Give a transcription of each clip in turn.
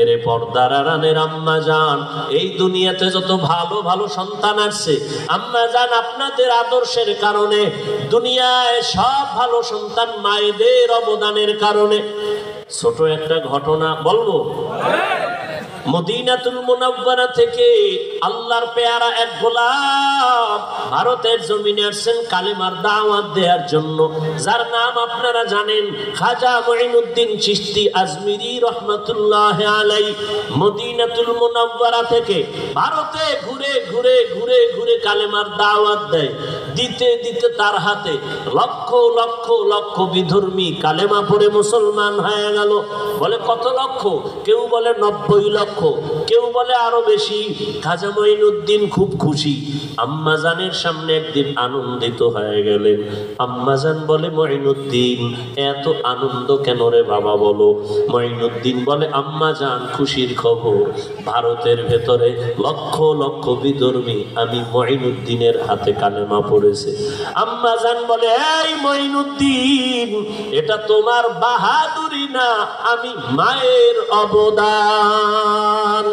এরে পর্দার আড়ালের আম্মা জান, এই দুনিয়াতে যত ভালো ভালো সন্তান আসছে আম্মা জান আপনাদের আদর্শের কারণে, দুনিয়ায় সব ভালো সন্তান মায়েদের অবদানের কারণে। ছোট একটা ঘটনা বলবো। মদিনাতুল মুনাওয়ারা থেকে আল্লাহর পেয়ারা এক গোলাম ভারতের জমিনে আসছেন কালেমার দাওয়াত দেওয়ার জন্য, যার নাম আপনারা জানেন, খাজা মুঈনুদ্দিন চিশতি আজমিরি রহমাতুল্লাহ আলাইহি। মদিনাতুল মুনাওয়ারা থেকে ভারতে ঘুরে ঘুরে ঘুরে ঘুরে কালেমার দাওয়াত দেয়। দিতে দিতে তার হাতে লক্ষ লক্ষ লক্ষ বিধর্মী কালেমা পড়ে মুসলমান হয়ে গেল। বলে কত লক্ষ? কেউ বলে 90 লক্ষ, কেউ বলে আরো বেশি। খাজা মুঈনুদ্দিন খুব খুশি। আম্মাজানের সামনে একদিন আনন্দিত হয়ে গেলেন। আম্মাজান বলে, মুঈনুদ্দিন এত আনন্দ কেন রে বাবা বলো? মুঈনুদ্দিন বলে, আম্মাজান খুশির খবর, ভারতের ভেতরে লক্ষ লক্ষ বিধর্মী আমি মুঈনুদ্দিনের হাতে কালেমা পড়েছে। আম্মাজান বলে, এই মুঈনুদ্দিন এটা তোমার বাহাদুরি না, আমি মায়ের অবদান।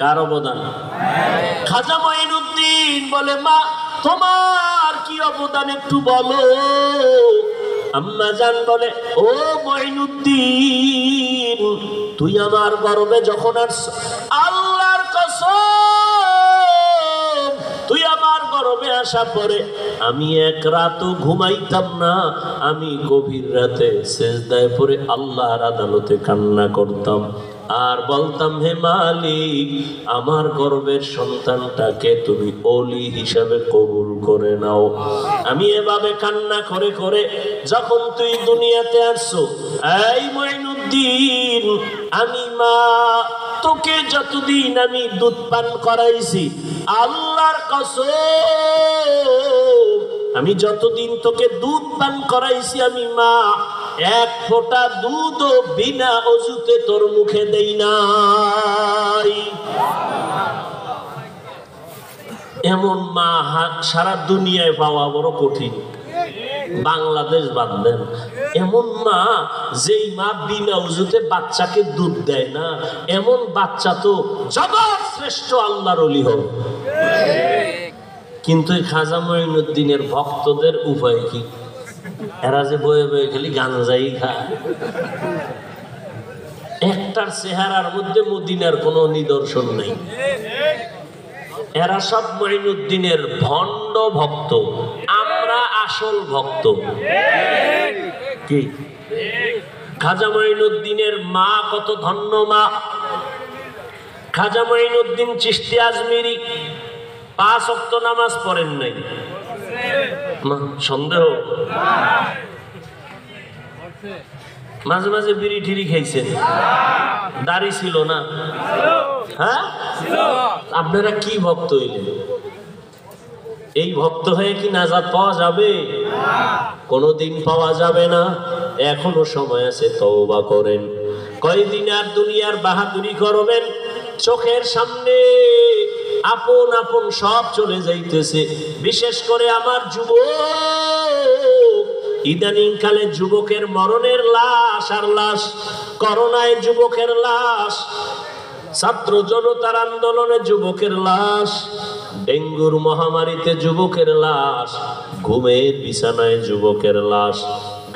কার অবদান? খাজা মুঈনুদ্দিন বলে, মা তোমার কি অবদান একটু বলো। আম্মাজান বলে, ও মুঈনুদ্দিন তুই আমার গর্বে যখন আসছ, আল্লাহর কসম তুই আমার গর্বে আসা পরে আমি এক রাতও ঘুমাইতাম না। আমি গভীর রাতে সেজদায় পড়ে আল্লাহর আদালতে কান্না করতাম আর বলতাম, হে মালিক আমার গর্বের সন্তানটাকে তুমি ওলি হিসাবে কবুল করে নাও। আমি এভাবে কান্না করে করে যখন তুই দুনিয়াতে আসছো, এই মুঈনুদ্দিন আমি মা তোকে যতদিন আমি দুধ পান করাইছি, আল্লাহর কসম আমি যতদিন তোকে দুধ পান করাইছি আমি মা এক ফোঁটা দুধও বিনা অজুতে তোর মুখে দেই নাই। এমন মা সারা দুনিয়ায় পাওয়া বড় কঠিন, বাংলাদেশ বাদ দেন। এমন মা, যেই মা বিনা অজুতে বাচ্চাকে দুধ দেয় না, এমন বাচ্চা তো জগৎ শ্রেষ্ঠ আল্লাহর ওলি হবে। কিন্তু খাজা মুঈনুদ্দিনের ভক্তদের উপায় কি? এরা যে বয়ে বয়ে খালি গাঞ্জাই খায়, একটার চেহারার মধ্যে মদিনার কোনো নিদর্শন নেই। এরা সব মুঈনুদ্দিনের ভণ্ড ভক্ত, আমরা আসল ভক্ত। কি খাজা মুঈনুদ্দিনের মা কত ধন্য মা! খাজা মুঈনুদ্দিন চিশতি আজমিরি 5 ওয়াক্ত নামাজ পড়েন নাই, সন্দেহ? মাঝে মাঝে বিড়ি ঠিড়ি খাইছেন, দাড়ি ছিল না? হ্যাঁ, আপনারা কি ভক্ত হইলেন? এই ভক্ত হয়ে কি নাজাত পাওয়া যাবে? কোনদিন পাওয়া যাবে না। এখনো সময় আছে, তওবা করেন। কয়দিন আর দুনিয়ার বাহাদুরি করবেন? চোখের সামনে আপন আপন সব চলে যাইতেছে। বিশেষ করে আমার যুবক, ইদানিং কালে যুবকের মরণের লাশ আর লাশ, করোনায় যুবকের লাশ, ছাত্র জনতার আন্দোলনে যুবকের লাশ, ডেঙ্গুর মহামারীতে যুবকের লাশ, ঘুমের বিছানায় যুবকের লাশ,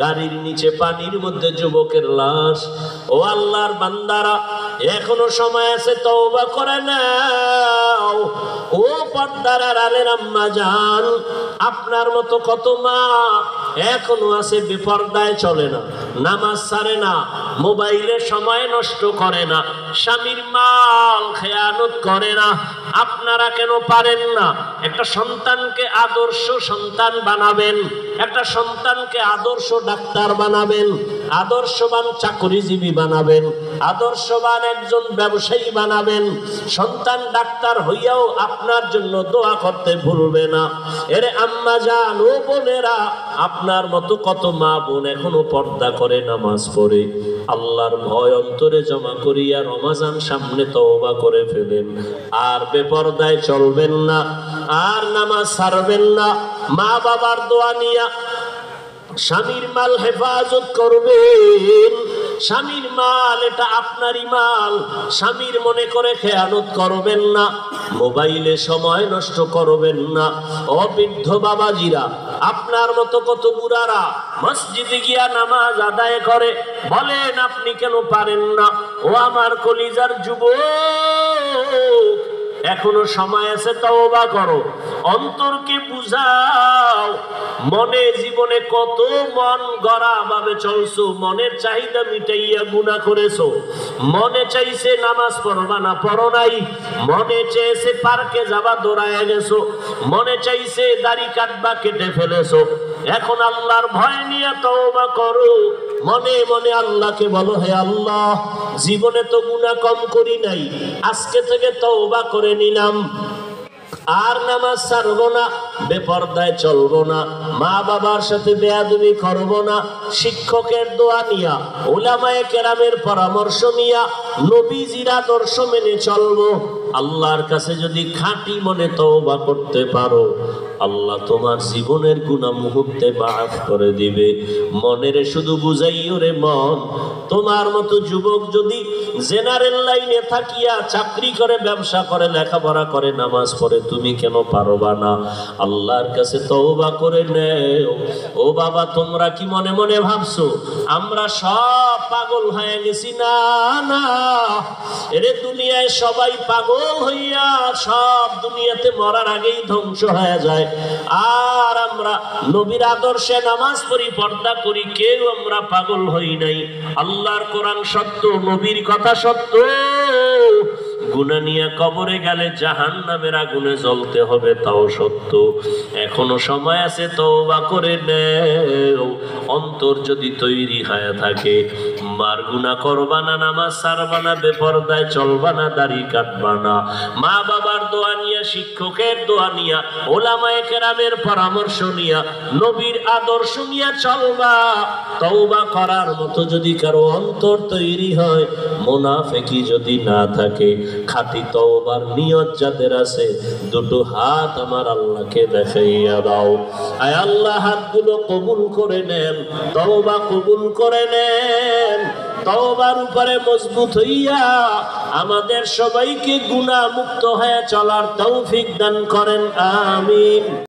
গাড়ির নিচে পানির মধ্যে যুবকের লাশ। ও আল্লাহর বান্দারা, এখনো সময় আছে, তওবা করে নাও। ও পর্দার আড়ালের আম্মা জান, আপনার মতো কত মা এখনো আছে বেপর্দায় চলে না, নামাজ ছাড়ে না, মোবাইলে সময় নষ্ট করে না, স্বামীর মাল খেয়ানত করে না। আপনারা কেন পারেন না? একটা সন্তানকে আদর্শ সন্তান বানাবেন, একটা সন্তানকে আদর্শ ডাক্তার বানাবেন, আদর্শবান চাকরিজীবী বানাবেন, আদর্শবান একজন ব্যবসায়ী বানাবেন। সন্তান ডাক্তার হইয়াও আপনার জন্য দোয়া করতে ভুলবে না। এরে আম্মা জান, ও বোনেরা, আপনার মতো কত মা বোন এখনো পর্দা করে নামাজ পড়ে, আল্লাহর ভয় অন্তরে জমা করিয়া রমজান সামনে তওবা করে ফেলেন। আর বেপরদায় চলবেন না, আর নামাজ ছাড়বেন না। মা বাবার দোয়া নিয়া স্বামীর মাল হেফাজত করবেন, স্বামীর মাল এটা আপনারই মাল, স্বামীর মনে করে খেয়ানত করবেন না, মোবাইলে সময় নষ্ট করবেন না। অবৃদ্ধ বাবাজিরা, আপনার মতো কত বুড়ারা মসজিদে গিয়া নামাজ আদায় করে, বলেন আপনি কেন পারেন না? ও আমার কলিজার যুবক, এখনো সময় আছে, তওবা করো, অন্তরকে বুঝাও। মনে জীবনে কত মন গড়া ভাবে চলছো, মনের চাহিদা মিটাইয়া গুনাহ করেছো। মনে চাইছে নামাজ পড়বা না, পড়ো নাই। মনে চেয়েছে পার্কে যাবা, দৌড়ায় গেছো। মনে চাইছে দাড়ি কাটবা, কেটে ফেলেছো। এখন আল্লাহর ভয় নিয়ে তওবা করো। মনে মনে আল্লাহকে বলো, হে আল্লাহ, জীবনে তো গুনাহ কম করি নাই, আজকে থেকে তওবা করে নিলাম, আর নামাজ ছাড়বো না, বেপরদায় চলবো না, মা বাবার সাথে বেয়াদবি করবো না, শিক্ষকের দোয়া নিয়া, উলামায়ে কেরামের পরামর্শ নিয়া, নবীজির আদর্শ মেনে চলবো। আল্লাহর কাছে যদি খাঁটি মনে তওবা করতে পারো, আল্লাহ তোমার জীবনের গুনাহ মুহূর্তে মাফ করে দিবে। মনের শুধু বুঝাইও রে মন, তোমার মতো যুবক যদি জেনারেল লাইনে থাকিয়া চাকরি করে, ব্যবসা করে, লেখাপড়া করে, নামাজ পড়ে, তুমি কেন পারবা না? আল্লাহর কাছে তওবা করে নেও। ও বাবা, তোমরা কি মনে মনে ভাবছো আমরা সব পাগল হয়ে গেছি? না না, এরে দুনিয়ায় সবাই পাগল হইয়া সব দুনিয়াতে মরার আগেই ধ্বংস হয়ে যায়। আর আমরা নবীর আদর্শে নামাজ পড়ি, পর্দা করি, কেউ আমরা পাগল হই নাই। আল্লাহর কোরআন সত্য, নবীর কথা সত্য। গুনাহ নিয়ে কবরে গেলে জাহান্নামের আগুনে জ্বলতে হবে, তাও সত্য। এখনো সময় আছে, তওবা করে নেও। অন্তর যদি তৈরি হয়ে থাকে, মার গুনাহ করবা না, নামাজ ছাড়বা না, বেপরদায় চলবা না, দাড়ি কাটবা না, মা বাবার দোয়া নিয়া, শিক্ষকের দোয়া নিয়া, উলামায়ে কেরামের পরামর্শ নিয়া, নবীর আদর্শ নিয়া চলবা। তওবা করার মতো যদি কারো অন্তর তৈরি হয়, মুনাফিকি যদি না থাকে, খাঁটি তওবার নিয়ত যাদের আছে, দুটো হাত আমার আল্লাহকে দেখাইয়া দাও। আয় আল্লাহ, হাতগুলো কবুল করে নেন, তওবা কবুল করে নেন। তওবার উপরে মজবুত হইয়া আমাদের সবাইকে গুনাহ মুক্ত হয়ে চলার তৌফিক দান করেন, আমিন।